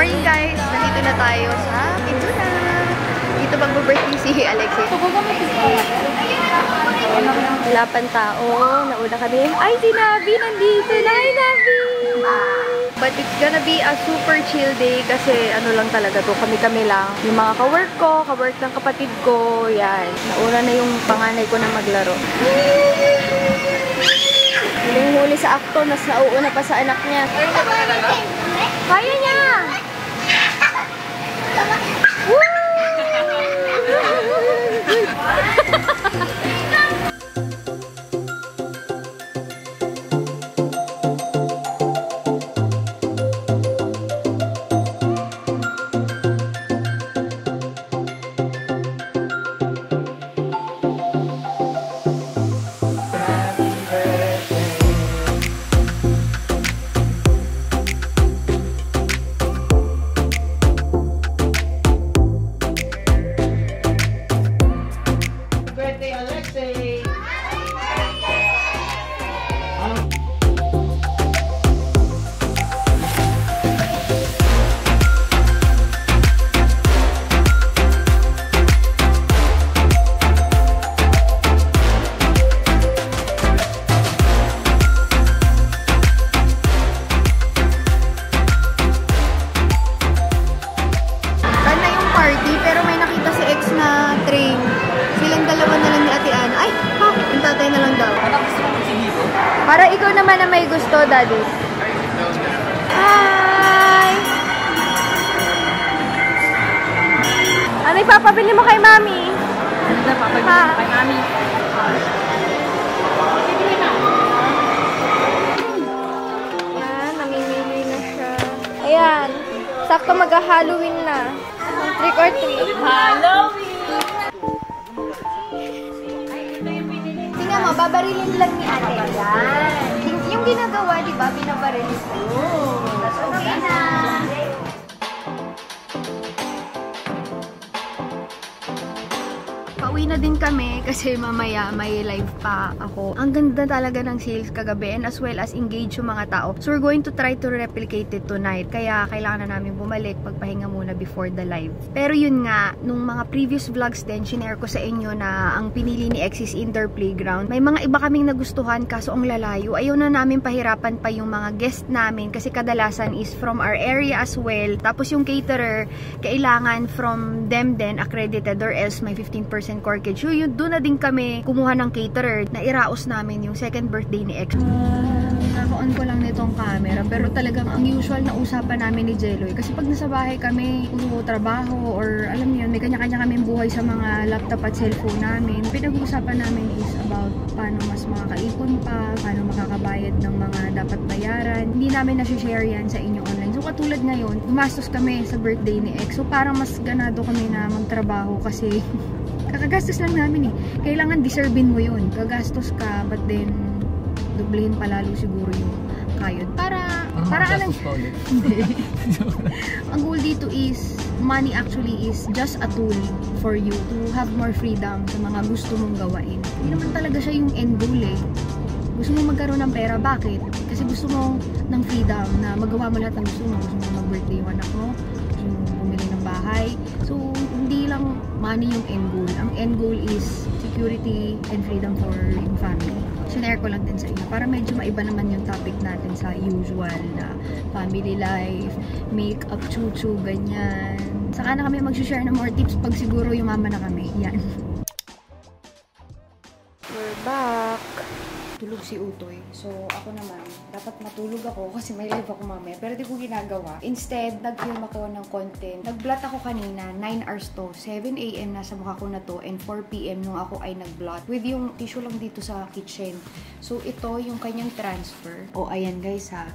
morning guys! Nandito na tayo sa Pinduna. Dito mag-birthday si Alexis. Wala pang tao. Nauna kami. Ay, si Nabi nandito na. Hi, Nabi! But it's gonna be a super chill day kasi ano lang talaga to. Kami-kami lang. Yung mga ka-work ko, ka-work ng kapatid ko. Yan. Nauna na yung panganay ko na maglaro. Huling-huli sa akto, mas nauuna pa sa anak niya. Kaya niya! Woo! Para ikaw naman na may gusto, Daddy. Hi! Ano ipapabili mo kay Mami? Ano na papabili mo kay Mami? Ayan, namimili na siya. Ayan, sakto mag-Halloween na. Trick or treat. Halloween! Tingnan mo, babarilin lang ni ate. Ayan. Yung ginagawa, di ba? Binabarilin ko. Tapos okay na. Pauwi na din kami kasi mamaya may live pa ako. Ang ganda talaga ng sales kagabi and as well as engage yung mga tao. So we're going to try to replicate it tonight. Kaya kailangan na namin bumalik, pagpahinga muna before the live. Pero yun nga, nung mga previous vlogs din, shinare ko sa inyo na ang pinili ni X is Indoor Playground. May mga iba kaming nagustuhan kaso ang lalayo. Ayaw na namin pahirapan pa yung mga guest namin kasi kadalasan is from our area as well. Tapos yung caterer, kailangan from them din accredited or else may 15% corkage. So yun, doon na din kami kumuha ng caterer na iraos namin yung second birthday ni X. Naka-on ko lang nitong camera pero talagang ang usual na usapan namin ni Jeloy kasi pag nasa bahay kami, puro trabaho or alam niyo, may kanya-kanya kaming buhay sa mga laptop at cellphone namin. Pinag-uusapan namin is about paano mas makakaipon pa, paano makakabayad ng mga dapat bayaran. Hindi namin na-share yan sa inyo online. So katulad ngayon, gumastos kami sa birthday ni X. So parang mas ganado kami na magtrabaho kasi kakagastos lang namin eh. Kailangan deservein mo yun. Gagastos ka, but then dublehin palalo siguro yung kayod. Para alam. Hindi. Ang goal dito is, money actually is just a tool for you to have more freedom sa mga gusto mong gawain. Hindi naman talaga siya yung end goal eh. Gusto mo magkaroon ng pera, bakit? Kasi gusto mo ng freedom na magawa mo lahat ng gusto mo. Gusto mo mag-birthday yung anak mo, gusto mo bumili ng bahay. So, hindi lang money yung end goal. Ang end goal is security and freedom for yung family. Sinare ko lang din sa inyo para medyo maiba naman yung topic natin sa usual na family life, make-up, chuchu, ganyan. Saka na kami mag-share ng more tips pag siguro yung mama na kami. Yan. We're back. Tulog si Utoy. So, ako naman, dapat matulog ako kasi may live ako mamaya. Pero di ko ginagawa. Instead, nag-film ako ng content. Nag-blot ako kanina, 9 hours to. 7 AM nasa mukha ko na to and 4 PM nung ako ay nag-blot. With yung tissue lang dito sa kitchen. So, ito yung kanyang transfer. O, ayan guys ha.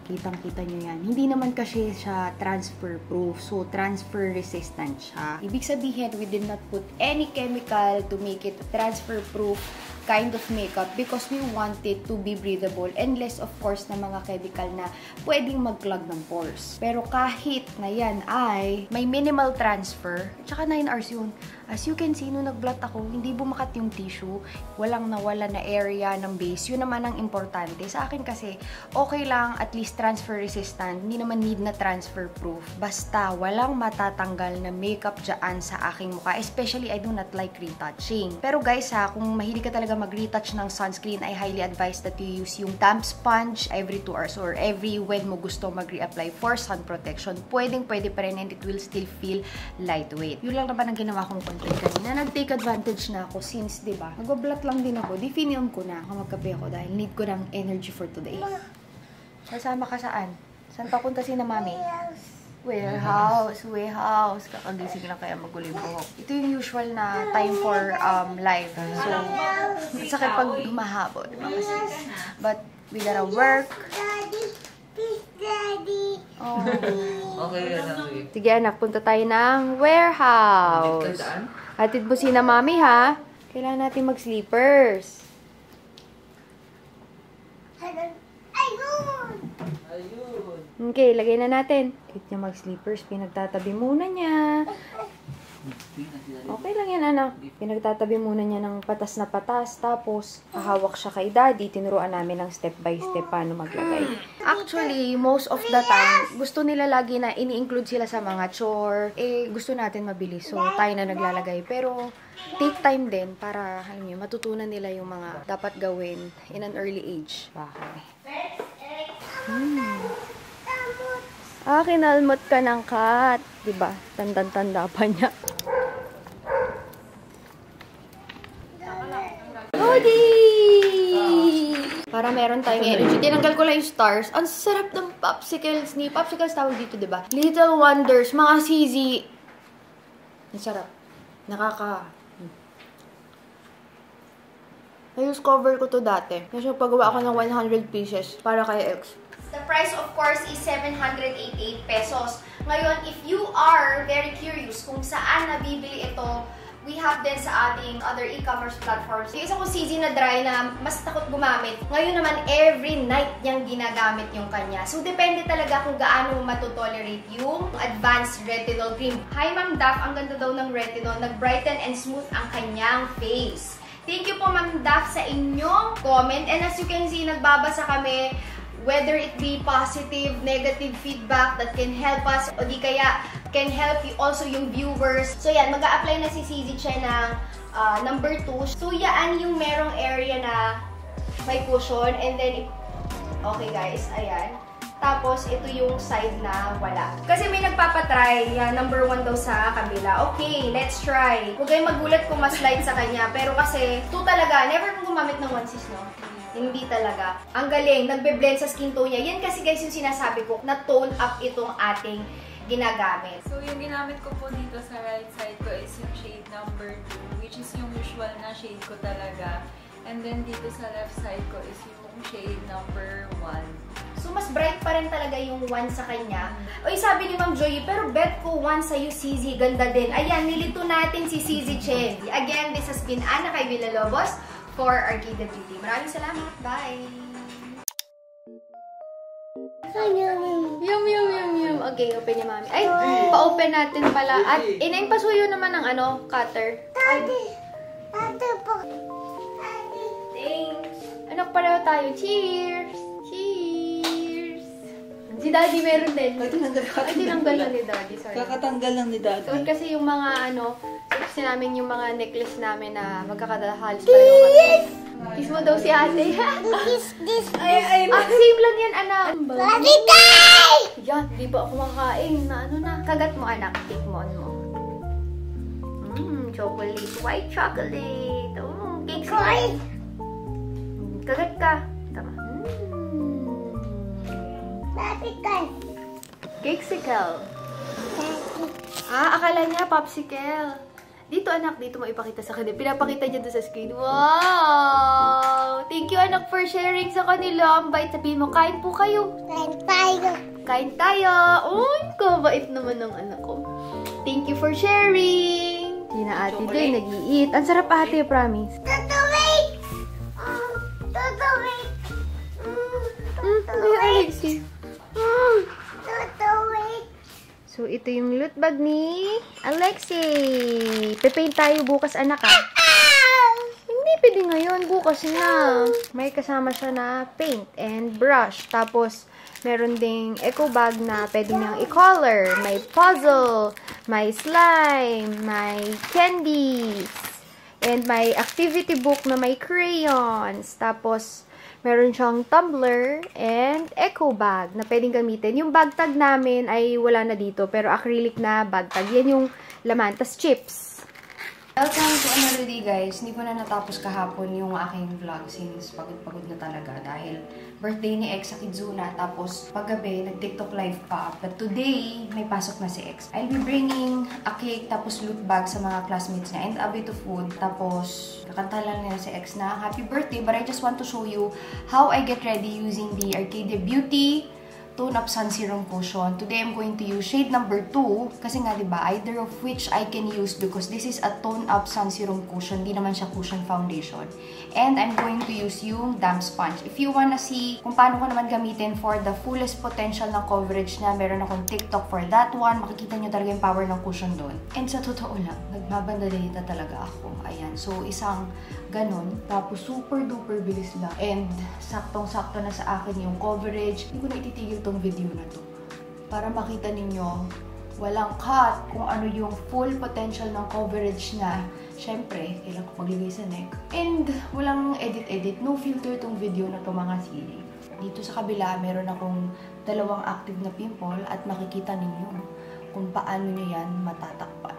Kitang-kita nyo yan. Hindi naman kasi siya transfer proof. So, transfer resistant siya. Ibig sabihin, we did not put any chemical to make it transfer proof kind of makeup because we want it to be breathable and less of course na mga chemical na pwedeng mag-clog ng pores. Pero kahit na yan ay may minimal transfer, tsaka 9 hours yun, As you can see, nung nag-blot ako, hindi bumakat yung tissue. Walang nawala na area ng base. Yun naman ang importante. Sa akin kasi, okay lang, at least transfer resistant. Hindi naman need na transfer proof. Basta, walang matatanggal na makeup dyan sa aking mukha. Especially, I do not like retouching. Pero guys ha, kung mahilig ka talaga mag-retouch ng sunscreen, I highly advise that you use yung damp sponge every 2 hours or every when mo gusto mag-reapply for sun protection. Pwede pa rin and it will still feel lightweight. Yun lang naman ang ginawa kong content kanina. Nag-take advantage na ako since, diba, nag-blot lang din ako. Di film ko na ako magkape ako dahil need ko ng energy for today. Kasama ka saan? Saan papunta si na mami? Warehouse. Kakagising lang kaya magulo yung buhok. Ito yung usual na time for live. So, sakit pag humahabol. But, we gotta work. Oh. Okay, Sige anak, punta tayo ng warehouse. Hatid mo si na mami ha. Kailangan natin mag-sleepers. Okay, lagay na natin. Kahit niya mag-sleepers, pinagtatabi muna niya. Okay lang yan, anak. Pinagtatabi muna niya ng patas na patas. Tapos, hahawak siya kay daddy. Tinuruan namin ng step by step paano maglagay. Actually, most of the time, gusto nila lagi na ini-include sila sa mga chore. Gusto natin mabilis. So, tayo na naglalagay. Pero, take time din para, alam niyo, matutunan nila yung mga dapat gawin in an early age. Bakit? Kinalmot ka ng cat. Diba? Tandang-tanda pa niya. Cody! Para meron tayong energy. Tinanggal ko lang yung stars. Ang sarap ng popsicles ni popsicles tawag dito, diba? Little Wonders, mga sisi. Ang sarap. I-use cover ko to dati. Kasi pagawa ako ng 100 pieces para kay X. The price, of course, is 788 pesos. Ngayon, if you are very curious kung saan nabibili ito, we have din sa ating other e-commerce platforms. Yung isa kong CZ na dry na mas takot gumamit. Ngayon naman, every night niyang ginagamit yung kanya. So, depende talaga kung gaano matutolerate yung advanced retinol cream. Hi, Ma'am Daph. Ang ganda daw ng retinol. Nag-brighten and smooth ang kanyang face. Thank you po, Ma'am Daph, sa inyong comment. And as you can see, nagbabasa kami whether it be positive, negative feedback that can help us o di kaya can help you also yung viewers. So yan, mag-a-apply na si CZ Che ng number 2. So yan yung merong area na may cushion and then, okay guys, ayan. Tapos ito yung side na wala. Kasi may nagpapatry, number 1 daw sa kabila. Okay, let's try. Huwag kayong magulat kung mas light sa kanya. Pero kasi, ito talaga, never kong gumamit ng 1/6, no? Hindi talaga. Ang galing, nagbe-blend sa skin tone niya. Yan kasi guys yung sinasabi ko, na tone up itong ating ginagamit. So yung ginamit ko po dito sa right side ko is yung shade number 2, which is yung usual na shade ko talaga. And then dito sa left side ko is yung shade number 1. So mas bright pa rin talaga yung 1 sa kanya. Oy, sabi ni Ma'am Joy, pero bet ko 1 sa'yo, CZ. Ganda din. Ayan, nilito natin si CZ Che. Again, this has been Ana kay Villalobos for Arcade Beauty. Maraming salamat. Bye! Yum. Okay, open ni Mami. Ay, pa-open natin pala. At inaing pasuyo naman ng cutter. Ate po. Thanks. Anak pareho tayo. Cheers! Cheers! Si Daddy meron din. Ay, tinanggal lang ni Daddy. Sorry. Kakatanggal lang ni Daddy. So, kasi yung mga kasi namin yung mga necklace namin na magkakadahalis pareho kami. Kiss mo daw si ate. Kiss. Ay. Same lang yan, anak. Daddy, die! Yan, di ba ako makain na na. Kagat mo, anak. Tikmon mo. Chocolate. White chocolate. Cake slice. Kagat ka. Tama. Cakesicle. Akala niya popsicle. Dito anak, dito mo ipakita sa kanila. Pinapakita niya doon sa screen. Wow! Thank you anak for sharing sa kanila. Ang bait, sabihin mo, kain po kayo. Kain tayo. Uy, kabait naman ng anak ko. Thank you for sharing. Hindi na ate doon, nag-i-eat. Ang sarap ate, promise. Tutawik! So, ito yung loot bag ni Alexei. Pepaint tayo bukas, anak, ha? Hindi pwede ngayon, bukas na. May kasama siya na paint and brush. Tapos, meron ding eco bag na pwede niyang i-color. May puzzle, may slime, may candies, and may activity book na may crayons. Tapos, meron siyang tumbler and eco bag na pwedeng gamitin. Yung bag tag namin ay wala na dito, pero acrylic na bag tag. Yan yung laman. Tas chips. Welcome to another day, guys. Hindi ko na natapos kahapon yung aking vlog since pagod-pagod na talaga dahil birthday ni X sa Kidzuna. Tapos paggabi, nag-TikTok live pa. But today, may pasok na si X. I'll be bringing a cake tapos loot bag sa mga classmates niya and a bit of food. Tapos kakanta lang nila si X na happy birthday. But I just want to show you how I get ready using the Arcadia Beauty Tone Up Sun Serum Cushion. Today, I'm going to use shade number 2. Kasi nga, diba, either of which I can use because this is a Tone Up Sun Serum Cushion. Di naman siya cushion foundation. And I'm going to use yung damp sponge. If you wanna see kung paano ko naman gamitin for the fullest potential ng coverage na, meron akong TikTok for that one. Makikita nyo talaga yung power ng cushion doon. And sa totoo lang, nagbabandalita talaga ako. Ayan. So, isang ganon. Tapos, super duper bilis lang. And, saktong-sakto na sa akin yung coverage. Hindi ko na ititigil tong video na to. Para makita ninyo, walang cut kung ano yung full potential ng coverage na. Syempre, kailangan ko paglagay sa neck. And, walang edit-edit. No filter tong video na to, mga sili. Dito sa kabila, meron akong 2 active na pimple at makikita ninyo kung paano nyo yan matatakpan.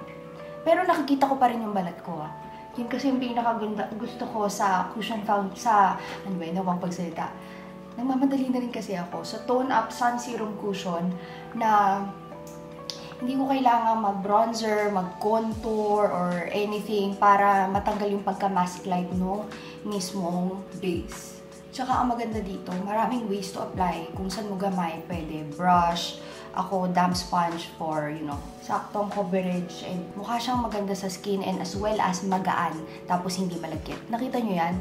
Pero nakikita ko pa rin yung balat ko, ah. Yun kasi yung pinakaganda gusto ko sa cushion found sa, ano ba yun, nawang pagsalita. Nagmamadali na rin kasi ako sa Tone Up Sun Serum Cushion na hindi ko kailangan mag-bronzer, mag-contour, or anything para matanggal yung pagka-mask light no mismong base. Tsaka ang maganda dito, maraming ways to apply. Kung saan mo gamay, pwede brush, ako damp sponge for, you know, saktong coverage. And mukha siyang maganda sa skin and as well as magaan. Tapos hindi malagkit. Nakita nyo yan?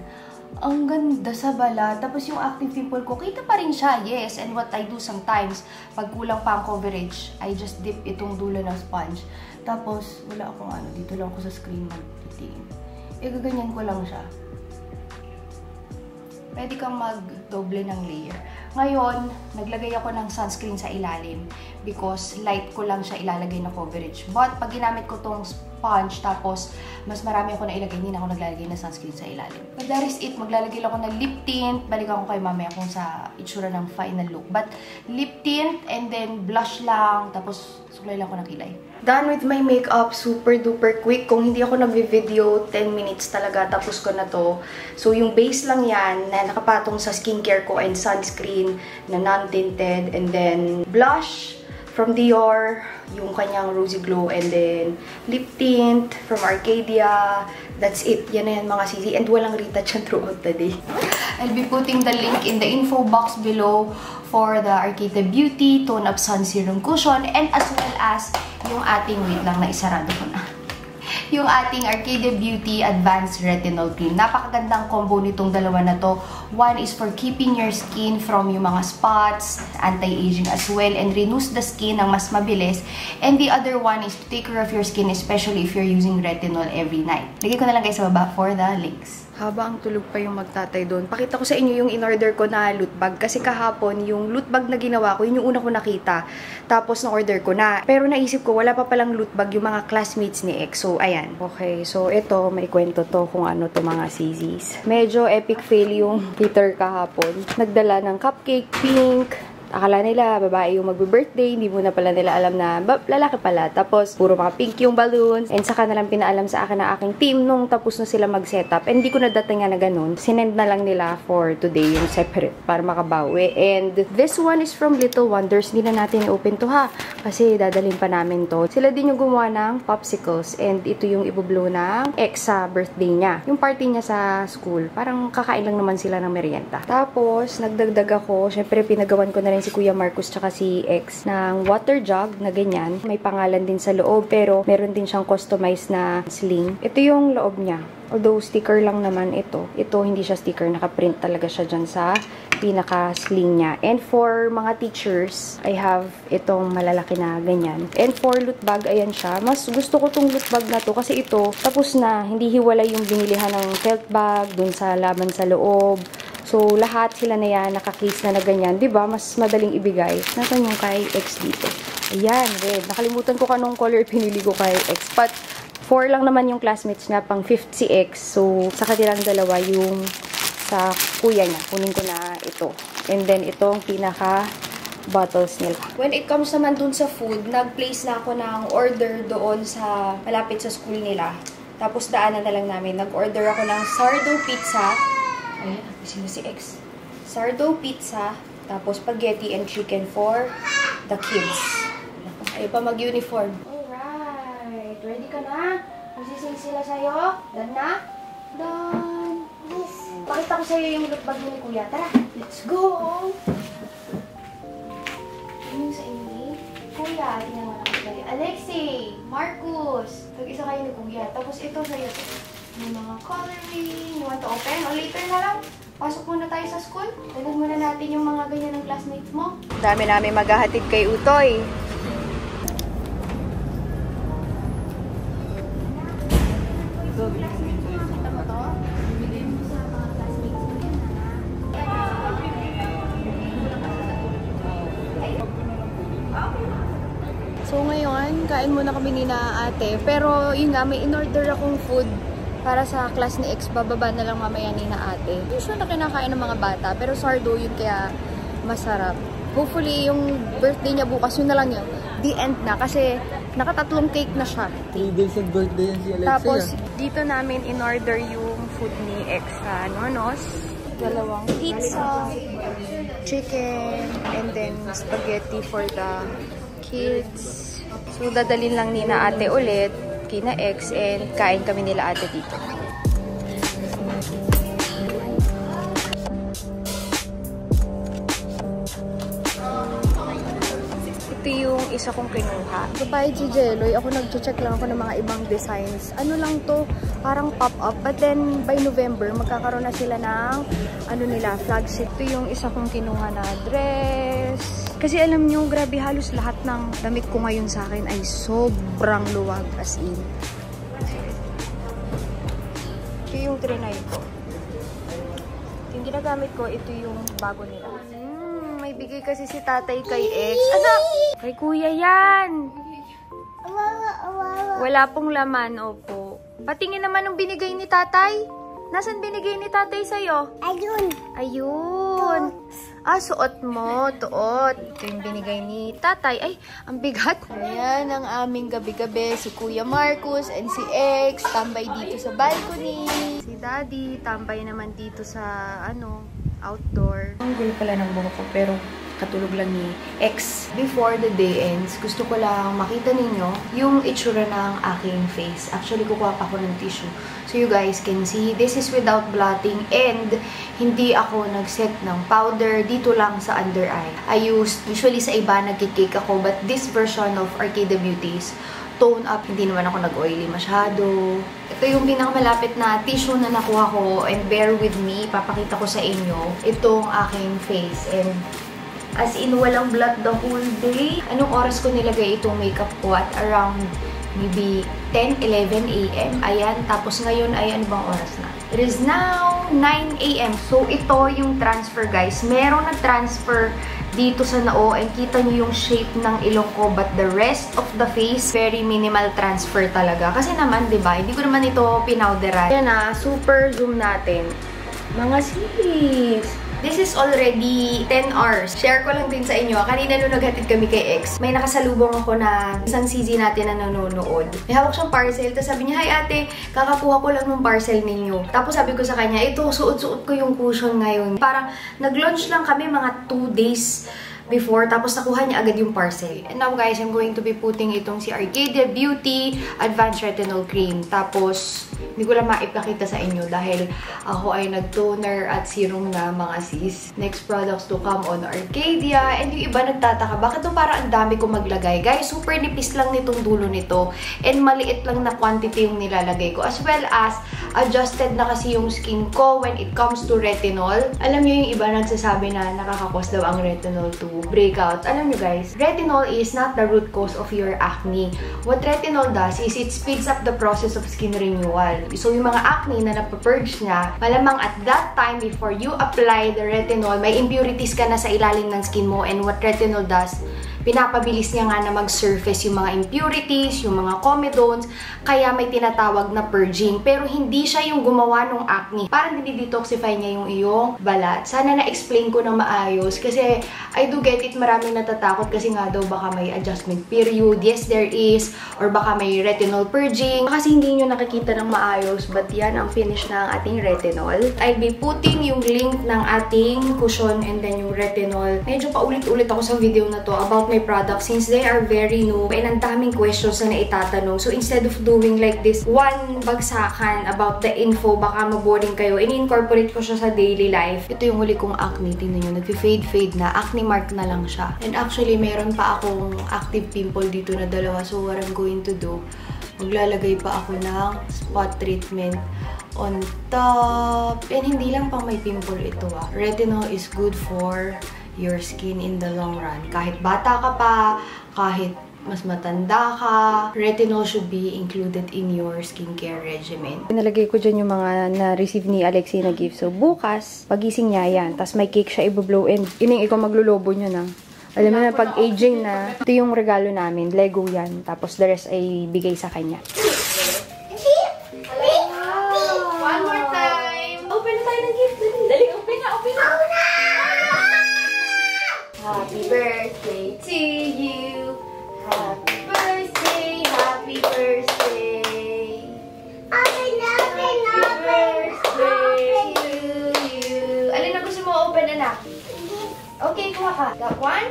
Ang ganda sa balat. Tapos yung active pimple ko, kita pa rin siya, yes. And what I do sometimes, pag kulang pa ang coverage, I just dip itong dulo ng sponge. Tapos, wala akong ano, dito lang ako sa screen magtitingin. Gaganyan ko lang siya. Pwede kang mag-doble ng layer. Ngayon, naglagay ako ng sunscreen sa ilalim because light ko lang siya ilalagay na coverage. But pag ginamit ko tong sponge, tapos mas marami ako na ilagay, hindi na ako naglalagay na sunscreen sa ilalim. But that is it. Maglalagay lang ako ng lip tint. Balikan ko kay mamaya kung sa itsura ng final look. But lip tint and then blush lang. Tapos suklay lang ako ng kilay. Done with my makeup. Super duper quick. Kung hindi ako nag-video, 10 minutes talaga. Tapos ko na to. So yung base lang yan na nakapatong sa skincare ko and sunscreen na non-tinted. And then blush from Dior, yung kanyang Rosy Glow, and then lip tint from Arcadia. That's it. Yan na yan, mga sisi. And walang retouch yan throughout the day. I'll be putting the link in the info box below for the Arcadia Beauty Tone Up Sun Serum Cushion and as well as yung ating, wait lang, naisarado ko na. Yung ating Arcadia Beauty Advanced Retinol Cream. Napakagandang combo nitong dalawa na to. One is for keeping your skin from yung mga spots, anti-aging as well, and renews the skin ng mas mabilis. And the other one is to take care of your skin, especially if you're using retinol every night. Lagay ko na lang guys sa baba for the links. Haba ang tulog pa yung magtatay doon. Pakita ko sa inyo yung in-order ko na loot bag. Kasi kahapon, yung loot bag na ginawa ko, yun yung una ko nakita. Tapos na-order ko na. Pero naisip ko, wala pa palang loot bag yung mga classmates ni X. So, ayan. Okay, so ito, may kwento to kung ano to mga sisis. Medyo epic fail yung Peter kahapon. Nagdala ng cupcake, pink. Akala nila, babae yung magbe-birthday, hindi muna pala nila alam na lalaki pala. Tapos, puro mga pink yung balloons. And saka na lang pinaalam sa akin na aking team nung tapos na sila mag-setup. And hindi ko nadating nga na ganun. Sinend na lang nila for today yung separate para makabawi. And this one is from Little Wonders. Hindi na natin i-open to ha. Kasi dadalhin pa namin to. Sila din yung gumawa ng popsicles. And ito yung ibublow ng ex sa birthday niya. Yung party niya sa school. Parang kakain lang naman sila ng merienda. Tapos, nagdagdag ako. Syempre, pinagawan ko na rin si Kuya Marcus tsaka si X ng water jug na ganyan. May pangalan din sa loob pero meron din siyang customized na sling. Ito yung loob niya. Although sticker lang naman ito. Ito hindi siya sticker. Nakaprint talaga siya dyan sa pinaka-sling niya. And for mga teachers, I have itong malalaki na ganyan. And for loot bag, ayan siya. Mas gusto ko tong loot bag na to kasi ito, tapos na. Hindi hiwalay yung binilihan ng felt bag, dun sa laman sa loob. So, lahat sila na yan, naka-case na ganyan. Diba? Mas madaling ibigay. Nasaan yung kay X dito? Ayan, red. Nakalimutan ko kanong color pinili ko kay X. But, 4 lang naman yung classmates niya, pang 5th si X. So, sa kanilang dalawa yung sa kuya niya. Kunin ko na ito. And then, itong pinaka bottles nila. When it comes naman dun sa food, nag-place na ako ng order doon sa malapit sa school nila. Tapos, daanan na lang namin. Nag-order ako ng sourdough pizza. Ayan, sino si X? Sourdough pizza, tapos spaghetti and chicken for the kids. Ayaw pa mag-uniform. Alright, ready ka na? Magsising sila sa'yo? Done na? Done. Yes. Pakita ko sa'yo yung loot bag ni Kuya. Tara, let's go! Ano yung sa inyo? Kuya, tingnan mo naman kayo. Alexei, Marcus, tag-isa kayo ni Kuya. Tapos ito sa'yo. Yung mga coloring. You want to open? O later na lang. Pasok muna tayo sa school. Tignan muna natin yung mga ganyan ng classmates mo. Dami namin maghahatid kay Utoy. So ngayon, kain muna kami ni na ate. Pero yun nga, may in-order akong food para sa class ni X. Bababa na lang mamaya ni na ate. Usually na kinakain ng mga bata. Pero sourdough yun kaya masarap. Hopefully yung birthday niya bukas, yun na lang yun. The end na. Kasi nakatatlong cake na siya. 3 days ng birthday yan si Alexia. Tapos dito namin in-order yung food ni X sa Nonos. Dalawang pizza, chicken, and then spaghetti for the kids. So, dadalhin lang ni na ate ulit, kina X, and kain kami nila ate dito. Ito yung isa kong kinuha. Kapag si Jeloy, ako nag-check lang ako ng mga ibang designs. Ano lang to, parang pop-up. But then, by November, magkakaroon na sila ng, ano nila, flagship. Ito yung isa kong kinuha na dress. Kasi alam nyo, grabe, halos lahat ng damit ko ngayon sa akin ay sobrang luwag, as in. Ito yung trinay ko. Yung ginagamit ko, ito yung bago nila. May bigay kasi si tatay kay X. Ano? Kay kuya yan. Wala pong laman, opo. Patingin naman ng binigay ni tatay. Nasaan binigay ni tatay sa'yo? Ayun. Ayun. Ah, suot mo. Tuot. Ito yung binigay ni tatay. Ay, ang bigat. Ayan ang aming gabi-gabi. Si Kuya Marcus and si X. Tambay dito sa balcony. Si Daddy, tambay naman dito sa, outdoor. Ang gulo pala ng buhok ko, pero katulog lang ni X. Before the day ends, gusto ko lang makita ninyo yung itsura ng aking face. Actually, kukuha pa ako ng tissue. So you guys can see, this is without blotting and hindi ako nag-set ng powder dito lang sa under eye. I used, usually sa iba nagkikake ako, but this version of Arcade Beauties, tone up, hindi naman ako nag-oily masyado. Ito yung pinakamalapit na tissue na nakuha ko and bear with me, papakita ko sa inyo itong aking face. And as in, walang blot the whole day. Anong oras ko nilagay itong makeup ko? At around maybe 10, 11 a.m. Ayan, tapos ngayon ay ano bang oras na? It is now 9 a.m. So, ito yung transfer, guys. Merong nag-transfer dito sa noo and kita nyo yung shape ng ilong ko, but the rest of the face, very minimal transfer talaga. Kasi naman, diba, hindi ko naman ito pinowderan. Yan na, super zoom natin. Mga sis! This is already 10 hours. Share ko lang din sa inyo. Kanina nung naghatid kami kay X, may nakasalubong ako na isang sisi natin na nanonood. May hawak siyang parcel. Tapos sabi niya, "Hi ate, kakakuha ko lang ng parcel ninyo." Tapos sabi ko sa kanya, "Ito, suot-suot ko yung cushion ngayon." Parang nag-launch lang kami mga 2 days before, tapos nakuha niya agad yung parcel. And now guys, I'm going to be putting itong si Arcadia Beauty Advanced Retinol Cream. Tapos Hindi ko lang maipakita sa inyo dahil ako ay nag-toner at serum na mga sis. Next products to come on Arcadia. And yung iba nagtataka, bakit to parang ang dami ko maglagay? Guys, super nipis lang nitong dulo nito. And maliit lang na quantity yung nilalagay ko. As well as, adjusted na kasi yung skin ko when it comes to retinol. Alam nyo yung iba nagsasabi na nakakakos daw ang retinol to breakouts. Alam nyo guys, retinol is not the root cause of your acne. What retinol does is it speeds up the process of skin renewal. So yung mga acne na napapurge niya, malamang at that time before you apply the retinol, may impurities ka na sa ilalim ng skin mo, and what retinol does, pinapabilis niya nga na mag-surface yung mga impurities, yung mga comedones, kaya may tinatawag na purging. Pero hindi siya yung gumawa ng acne. Parang dinidetoxify niya yung iyong balat. Sana na-explain ko ng maayos kasi I do get it, maraming natatakot kasi nga daw baka may adjustment period. Yes, there is. Or baka may retinol purging. Kasi hindi nyo nakikita ng maayos, but yan ang finish ng ating retinol. I'll be putting yung link ng ating cushion and then yung retinol. Medyo paulit-ulit ako sa video na to about my products since they are very new and ang daming questions na naitatanong. So instead of doing like this one bagsakan about the info, baka maboring kayo, in-incorporate ko siya sa daily life. Ito yung huli kong acne. Tingnan nyo, nag-fade na. Acne mark na lang siya. And actually, meron pa akong active pimple dito na dalawa. So what I'm going to do, maglalagay pa ako ng spot treatment on top. And hindi lang pang may pimple ito ah. Retinol is good for your skin in the long run. Kahit bata ka pa, kahit mas matanda ka, retinol should be included in your skincare regimen. Pinalagay ko dyan yung mga na-receive ni Alexi na gift. So, bukas, pagising niya yan. Tapos may cake siya i-blow and ining ikaw maglulobo nyo na. Alam mo na, pag aging na, ito yung regalo namin. Lego yan. Tapos the rest ay bigay sa kanya. One more time. Open na tayo ng gift. Dali, open na. Happy birthday to you. Happy birthday, happy birthday. Happy birthday to you. Alin na gusto mo open, anak? Okay, kuha ka. That one?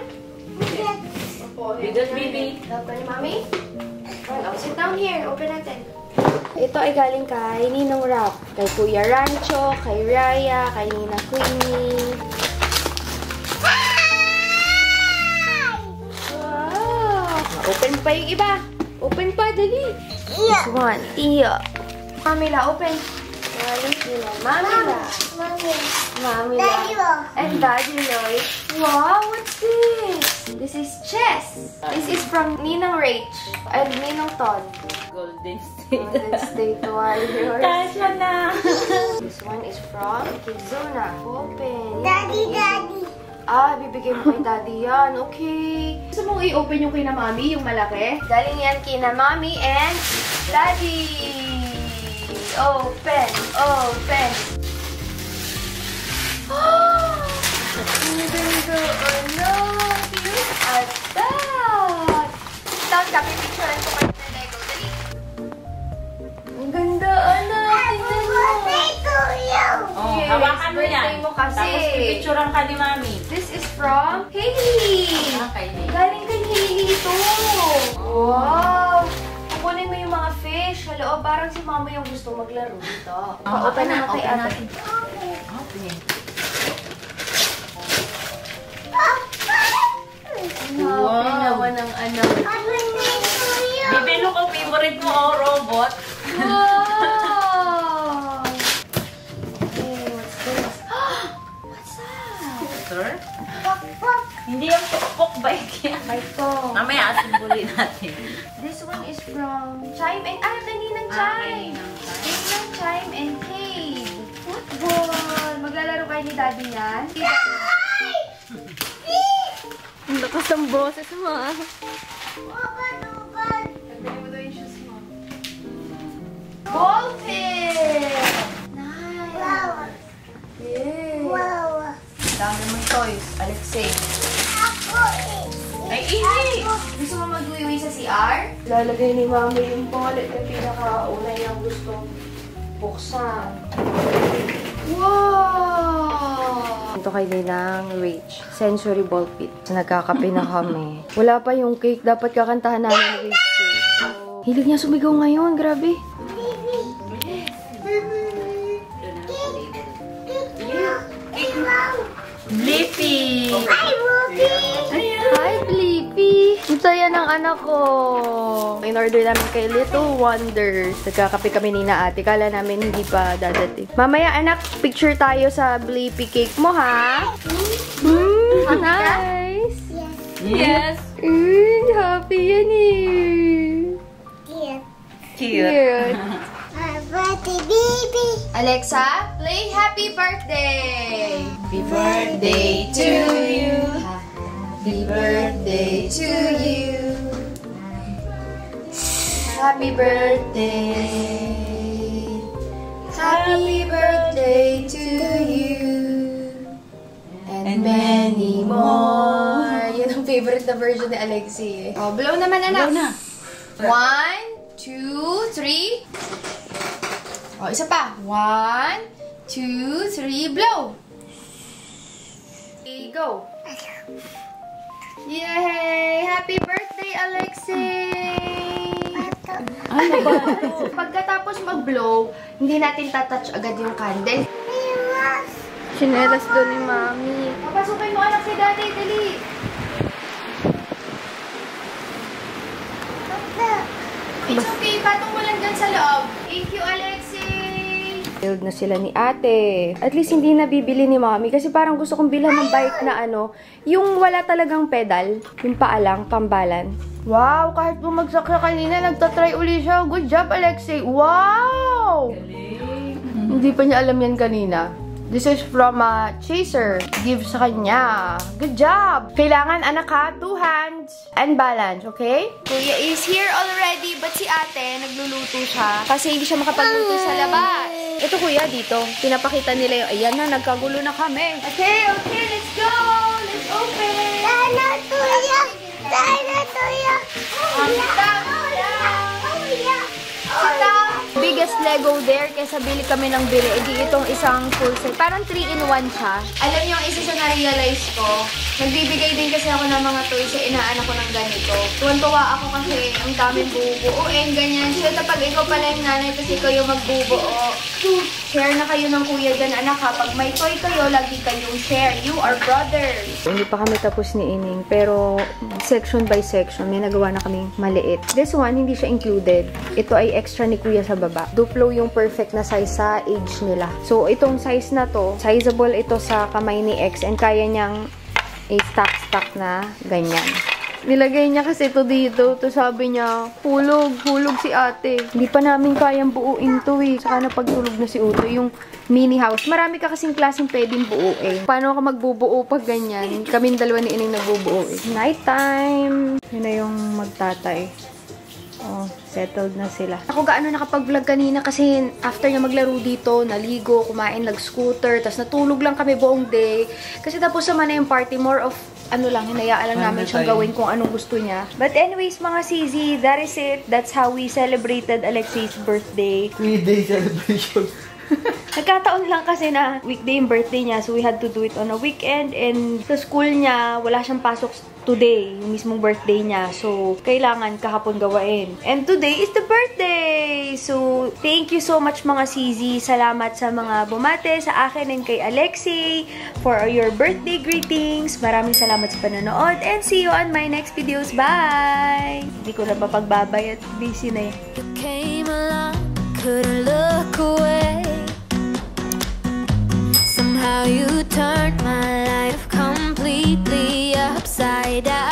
Bigot, baby. That one, mommy? Oh, sit down here. Open natin. Ito ay galing kay Ninong Rap. Kay Kuya Rancho, kay Raya, kay Nina Queenie. Open pa yung iba. Open pa, dali. This one. Tia. Mamila, open. Mamila. Mamila. And Daddy Lloyd. Wow, what's this? This is chess. This is from Ninang Rach and Ninang Todd. Golden State. Golden State Warriors. Tasha na. This one is from Kidzuna. Open. Daddy. Ah, bibigay mo kay Daddy yan. Okay. Gusto mong i-open yung kina Mami, yung malaki? Galing yan kina Mami and Daddy. Open. Ang ganda. Ano? Cute at that. Stop, pipicturean ko kayo na Lego. Dali. Ang ganda, anak. Tingnan mo. Oh, Yes, hawakan mo birthday yan. mo kasi. Tapos pipicturean ka ni Mami. This is from Hailey. Hailey. Galing kay Hailey ito. Wow. Kukunin mo yung mga fish. Hello, parang si Mama yung gusto maglaro dito. Open na kay ate. Okay. Open naman ang ano. Bibi, look, ang favorite mo, oh, robot. Wow! Okay, what's this? What's that? Sir? Hindi yung pokpok bike yan. Ito. Mamaya, asimbuli natin. This one is from Chime and... Ah, kaninang Chime! Kaninang Chime and Cade. Football! Maglalaro kayo ni Daddy niyan? Ang lakas ng boses mo, ah. Tagdali mo daw yung shoes mo. Ballpen! Nice! Yeah! Dami mong toys, Alexei. Ay, ini! Gusto mo mag-uwi sa CR? Lalagay ni Mami yung wallet na pinaka-una niyang gusto buksan. Wow! Ito kay Ninang Rach. Sensory ball pit. Nagkakape na kami. Wala pa yung cake. Dapat kakantahan namin ng Rach cake. So, hilig niya sumigaw ngayon. Grabe. Hi, Whoopi! Hi, Blippi! Ito yan ang anak ko. In-order namin kay Little Wonders. Nagkakape kami ni na ate. Kala namin hindi pa dadating. Mamaya, anak, picture tayo sa Blippi cake mo, ha? Nice! Yes. Happy yan eh. Cute. Birthday, baby. Alexa, play Happy Birthday! Happy birthday to you. Happy birthday to you. Happy birthday. Happy birthday to you. And many more. Yan ang favorite na version ni Alexi. Oh, blow naman, anak. Blow na. 1, 2, 3. Oh, isa pa. 1, 2, 3, blow. Okay, go. Yay! Happy birthday, Alexei! Ano ba? Pagkatapos mag-blow, hindi natin tatouch agad yung candle. Sinelas doon ni Mami. Papasukin mo, anak, si Daddy. Dali. It's okay. Patong mo lang dyan sa loob. Thank you, Alexei. Build na sila ni ate. At least hindi nabibili ni Mami kasi parang gusto kong bilhan ng bike na ano, yung wala talagang pedal, yung paa lang, pambalan. Wow, kahit bumagsak siya kanina, nagtatry uli siya. Good job, Alexei. Wow! Hindi pa niya alam yan kanina. This is from Chaser. Give sa kanya. Good job! Kailangan, anak ha, 2 hands and balance, okay? Kuya is here already, but si ate, nagluluto siya kasi hindi siya makapagluto sa labas. Ito kuya, dito. Pinapakita nila yung, ayan na, nagkagulo na kami. Okay, let's go! Let's open! Sana tuya! Sana tuya! Biggest Lego there, kaysa bili kami ng bili. Edi itong isang full set. Parang 3-in-1 siya. Alam niyo, isa sa na-realize ko, nagbibigay din kasi ako ng mga toys sa inaanak ko ng ganito. Tuwan-tuwa ako kasi ang daming bubuuin, ganyan. So, kapag ikaw pala yung nanay, kasi ikaw yung magbubuo. Share na kayo ng kuya dyan, anak ha. Pag may toy kayo, lagi kayong share. You are brothers. Hindi pa kami tapos ni Ining, pero section by section, may nagawa na kaming maliit. This one, hindi siya included. Ito ay extra ni kuya sa baba. Duplo yung perfect na size sa age nila. So, itong size na to, sizable ito sa kamay ni X and kaya niyang i-stack na ganyan. Nilagay niya kasi ito dito. Tapos sabi niya, hulog si ate. Hindi pa namin kayang buuin to eh. Saka na pagtulog na si Uto, yung mini house. Marami ka kasing klaseng pwedeng buuin. Paano ka magbubuo pag ganyan? Kaming dalawa ni Ining nagbubuo eh. Night time! Yun na yung magtatay. Oh, settled na sila. Ako gaano nakapag-vlog kanina kasi after niya maglaro dito, naligo, kumain, nag-scooter, tapos natulog lang kami buong day. Kasi tapos naman na yung party, more of ano lang, hinayaan lang namin siyang gawin kung anong gusto niya. But anyways, mga CZ, that is it. That's how we celebrated Alexei's birthday. 3-day celebration. Nagkataon lang kasi na weekday yung birthday niya, so we had to do it on a weekend. And sa school niya, wala siyang pasok today, yung mismong birthday niya. So, kailangan kahapon gawain. And today is the birthday! So, thank you so much mga CZ. Salamat sa mga bumate sa akin and kay Alexei for your birthday greetings. Maraming salamat sa panonood and see you on my next videos. Bye! Hindi ko na mapagbabay at busy na You came along, couldn't look away. Somehow you turned my life completely upside down.